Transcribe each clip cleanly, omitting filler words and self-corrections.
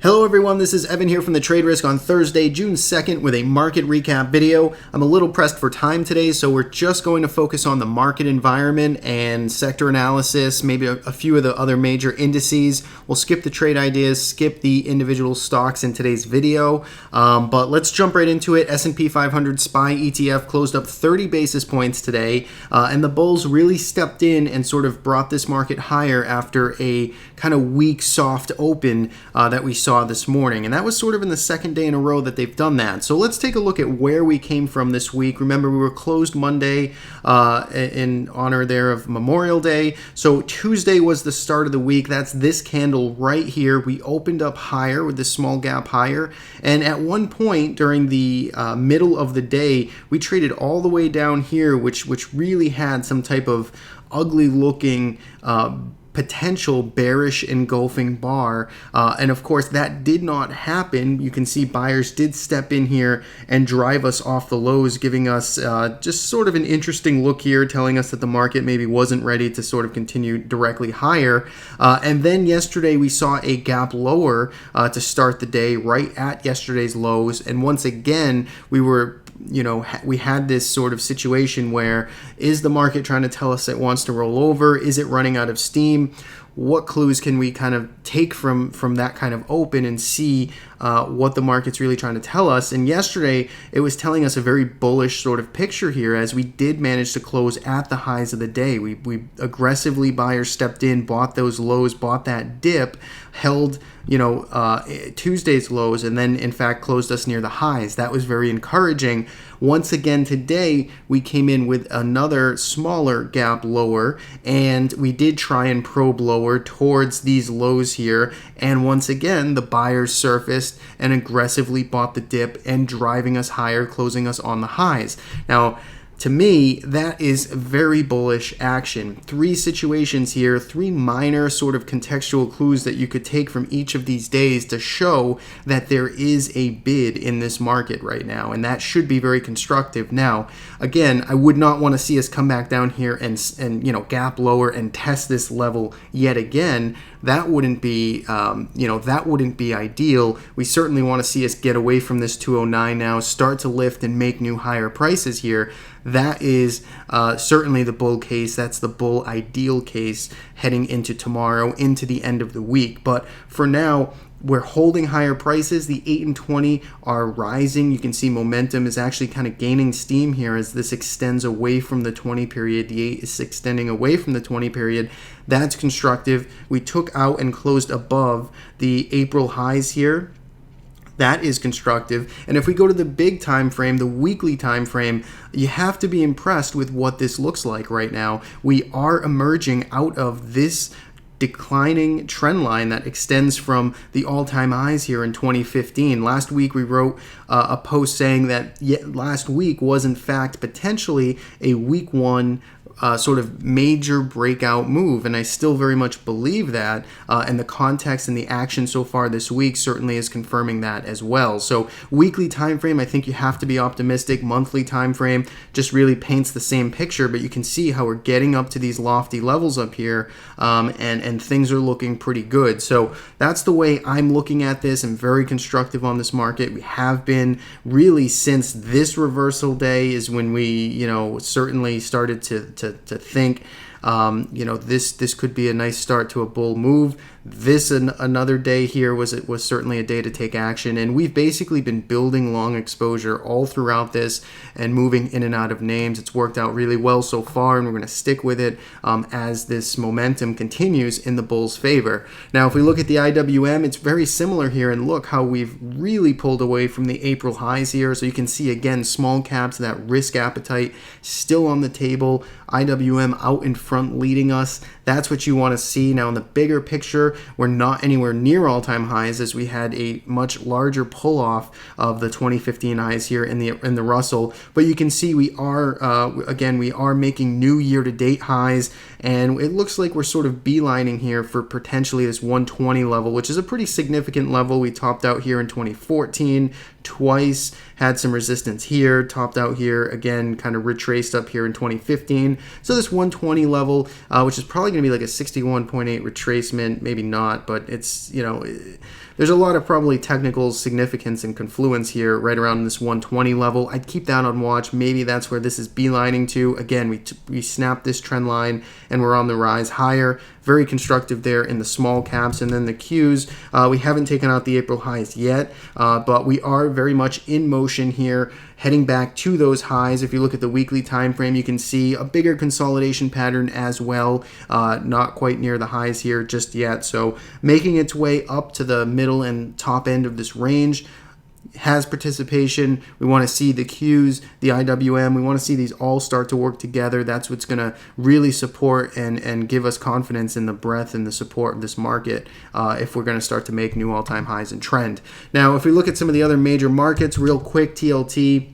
Hello everyone, this is Evan here from the Trade Risk on Thursday, June 2nd with a market recap video. I'm a little pressed for time today, so we're just going to focus on the market environment and sector analysis, maybe a few of the other major indices. We'll skip the trade ideas, skip the individual stocks in today's video, but let's jump right into it. S&P 500 SPY ETF closed up 30 basis points today, and the bulls really stepped in and sort of brought this market higher after a kind of weak, soft open that we saw this morning, and that was sort of in the second day in a row that they've done that. So let's take a look at where we came from this week. Remember, we were closed Monday in honor there of Memorial Day. So Tuesday was the start of the week. That's this candle right here. We opened up higher with this small gap higher, and at one point during the middle of the day, we traded all the way down here, which really had some type of ugly looking potential bearish engulfing bar, and of course that did not happen. You can see buyers did step in here and drive us off the lows, giving us just sort of an interesting look here, telling us that the market maybe wasn't ready to sort of continue directly higher. And then yesterday we saw a gap lower to start the day right at yesterday's lows, and once again we had this sort of situation where, is the market trying to tell us it wants to roll over? Is it running out of steam? What clues can we kind of take from that kind of open and see what the market's really trying to tell us? And yesterday, it was telling us a very bullish sort of picture here, as we did manage to close at the highs of the day. We aggressively, buyers stepped in, bought those lows, bought that dip, held Tuesday's lows, and then in fact closed us near the highs. That was very encouraging. Once again today, we came in with another smaller gap lower, and we did try and probe lower towards these lows here, and once again the buyers surfaced and aggressively bought the dip and driving us higher, closing us on the highs. Now, to me, that is very bullish action. Three situations here, three minor sort of contextual clues that you could take from each of these days to show that there is a bid in this market right now, and that should be very constructive. Now, again, I would not want to see us come back down here and gap lower and test this level yet again. That wouldn't be ideal. We certainly want to see us get away from this 209 now, start to lift and make new higher prices here. That is certainly the bull case. That's the bull ideal case heading into tomorrow, into the end of the week. But for now, we're holding higher prices. The 8 and 20 are rising. You can see momentum is actually kind of gaining steam here as this extends away from the 20 period. The 8 is extending away from the 20 period. That's constructive. We took out and closed above the April highs here. That is constructive. And if we go to the big time frame, the weekly time frame, you have to be impressed with what this looks like right now. We are emerging out of this declining trend line that extends from the all-time highs here in 2015. Last week we wrote a post saying that last week was in fact potentially a week one sort of major breakout move, and I still very much believe that, and the context and the action so far this week certainly is confirming that as well. So weekly time frame, I think you have to be optimistic. Monthly time frame just really paints the same picture, but you can see how we're getting up to these lofty levels up here, and things are looking pretty good. So that's the way I'm looking at this. I'm very constructive on this market. We have been really since this reversal day is when we certainly started to think this could be a nice start to a bull move. This another day here was certainly a day to take action, and we've basically been building long exposure all throughout this and moving in and out of names. It's worked out really well so far, and we're going to stick with it as this momentum continues in the bull's favor. Now, if we look at the IWM, it's very similar here, and look how we've really pulled away from the April highs here. So you can see again, small caps, that risk appetite still on the table. IWM out in front leading us. That's what you want to see. Now in the bigger picture, we're not anywhere near all-time highs, as we had a much larger pull-off of the 2015 highs here in the Russell. But you can see we are making new year-to-date highs, and it looks like we're sort of beelining here for potentially this 120 level, which is a pretty significant level. We topped out here in 2014 twice, had some resistance here, topped out here again, kind of retraced up here in 2015. So this 120 level, which is probably going to be like a 61.8 retracement, maybe not, but it's, there's a lot of probably technical significance and confluence here right around this 120 level. I'd keep that on watch. Maybe that's where this is beelining to. Again, we snapped this trend line and we're on the rise higher. Very constructive there in the small caps. And then the Qs, we haven't taken out the April highs yet, but we are very much in motion here, heading back to those highs. If you look at the weekly time frame, you can see a bigger consolidation pattern as well, not quite near the highs here just yet. So making its way up to the middle and top end of this range. Has participation. We want to see the Qs, the IWM. We want to see these all start to work together. That's what's going to really support and give us confidence in the breadth and the support of this market if we're going to start to make new all-time highs and trend. Now, if we look at some of the other major markets real quick, TLT,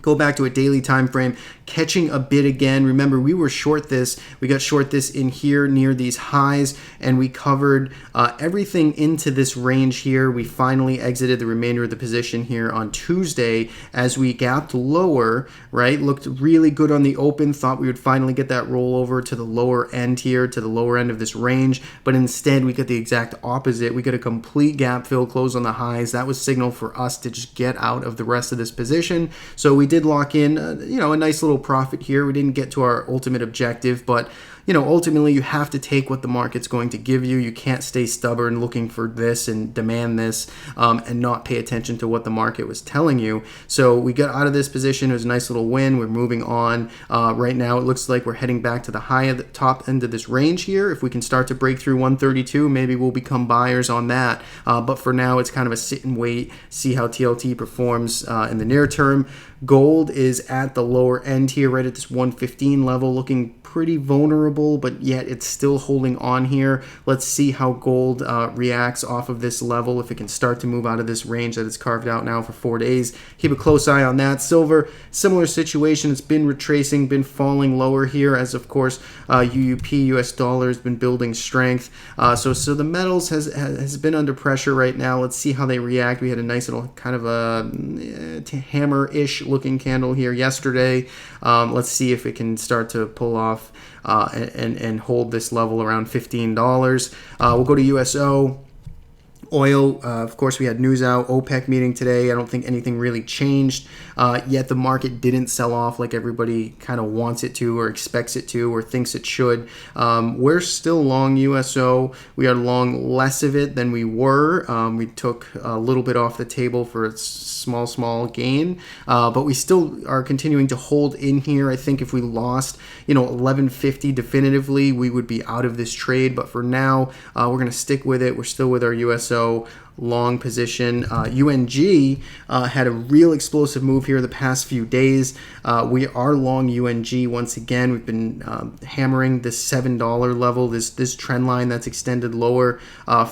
go back to a daily time frame, catching a bid again. Remember, we were short this. We got short this in here near these highs, and we covered everything into this range here. We finally exited the remainder of the position here on Tuesday as we gapped lower, right? Looked really good on the open. Thought we would finally get that rollover to the lower end here, to the lower end of this range, but instead we got the exact opposite. We got a complete gap fill, close on the highs. That was signal for us to just get out of the rest of this position. So we did lock in, a nice little profit here. We didn't get to our ultimate objective, but ultimately you have to take what the market's going to give you. You can't stay stubborn looking for this and demand this and not pay attention to what the market was telling you. So we got out of this position. It was a nice little win. We're moving on. Right now it looks like we're heading back to the high at the top end of this range here. If we can start to break through 132, maybe we'll become buyers on that. But for now, it's kind of a sit and wait, see how TLT performs in the near term. Gold is at the lower end here, right at this 115 level, looking pretty vulnerable, but yet it's still holding on here. Let's see how gold reacts off of this level, if it can start to move out of this range that it's carved out now for 4 days. Keep a close eye on that. Silver, similar situation. It's been retracing, been falling lower here as, of course, UUP, US dollar, has been building strength. So the metals has been under pressure right now. Let's see how they react. We had a nice little kind of a hammer-ish looking candle here yesterday. Let's see if it can start to pull off and hold this level around $15. We'll go to USO. Oil, of course, we had news out, OPEC meeting today. I don't think anything really changed, yet the market didn't sell off like everybody kind of wants it to or expects it to or thinks it should. We're still long USO. We are long less of it than we were. We took a little bit off the table for a small gain, but we still are continuing to hold in here. I think if we lost, 1150 definitively, we would be out of this trade, but for now, we're going to stick with it. We're still with our USO long position. UNG had a real explosive move here the past few days. We are long UNG once again. We've been hammering this $7 level, this trend line that's extended lower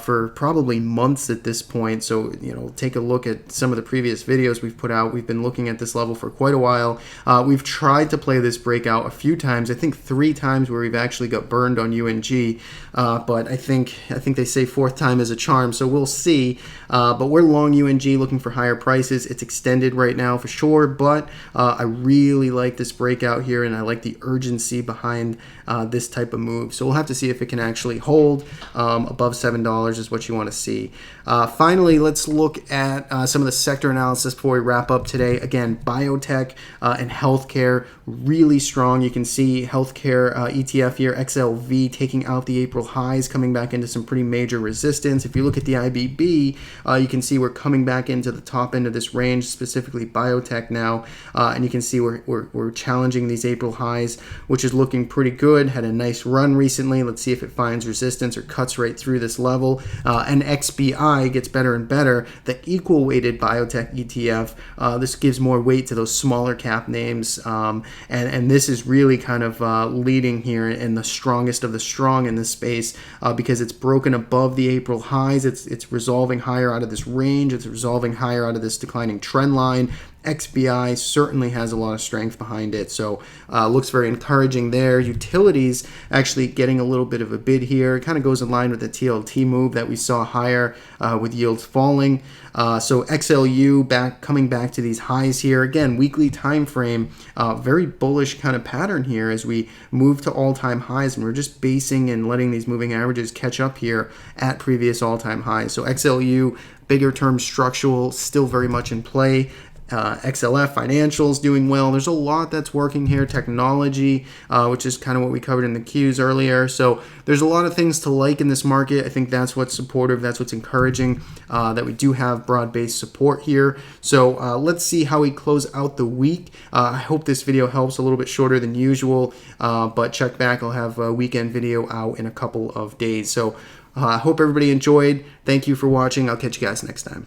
for probably months at this point. So, take a look at some of the previous videos we've put out. We've been looking at this level for quite a while. We've tried to play this breakout a few times. I think 3 times where we've actually got burned on UNG, but I think they say 4th time is a charm. So we'll see. But we're long UNG, looking for higher prices. It's extended right now for sure, but I really like this breakout here, and I like the urgency behind this type of move. So we'll have to see if it can actually hold above $7 is what you want to see. Finally, let's look at some of the sector analysis before we wrap up today. Again, biotech and healthcare, really strong. You can see healthcare ETF here, XLV, taking out the April highs, coming back into some pretty major resistance. If you look at the IBB, you can see we're coming back into the top end of this range, specifically biotech now, and you can see we're challenging these April highs, which is looking pretty good. Had a nice run recently. Let's see if it finds resistance or cuts right through this level. And XBI gets better and better. The equal weighted biotech ETF, this gives more weight to those smaller cap names, and this is really kind of leading here in the strongest of the strong in this space because it's broken above the April highs. It's resolving higher out of this range. It's resolving higher out of this declining trend line. XBI certainly has a lot of strength behind it, so looks very encouraging there. Utilities actually getting a little bit of a bid here. It kind of goes in line with the TLT move that we saw higher with yields falling. So XLU coming back to these highs here. Again, weekly time frame, very bullish kind of pattern here as we move to all-time highs, and we're just basing and letting these moving averages catch up here at previous all-time highs. So XLU, bigger term structural, still very much in play. XLF financials doing well. There's a lot that's working here. Technology, which is kind of what we covered in the Qs earlier. So there's a lot of things to like in this market. I think that's what's supportive. That's what's encouraging, that we do have broad-based support here. So let's see how we close out the week. I hope this video helps. A little bit shorter than usual, but check back. I'll have a weekend video out in a couple of days. So I hope everybody enjoyed. Thank you for watching. I'll catch you guys next time.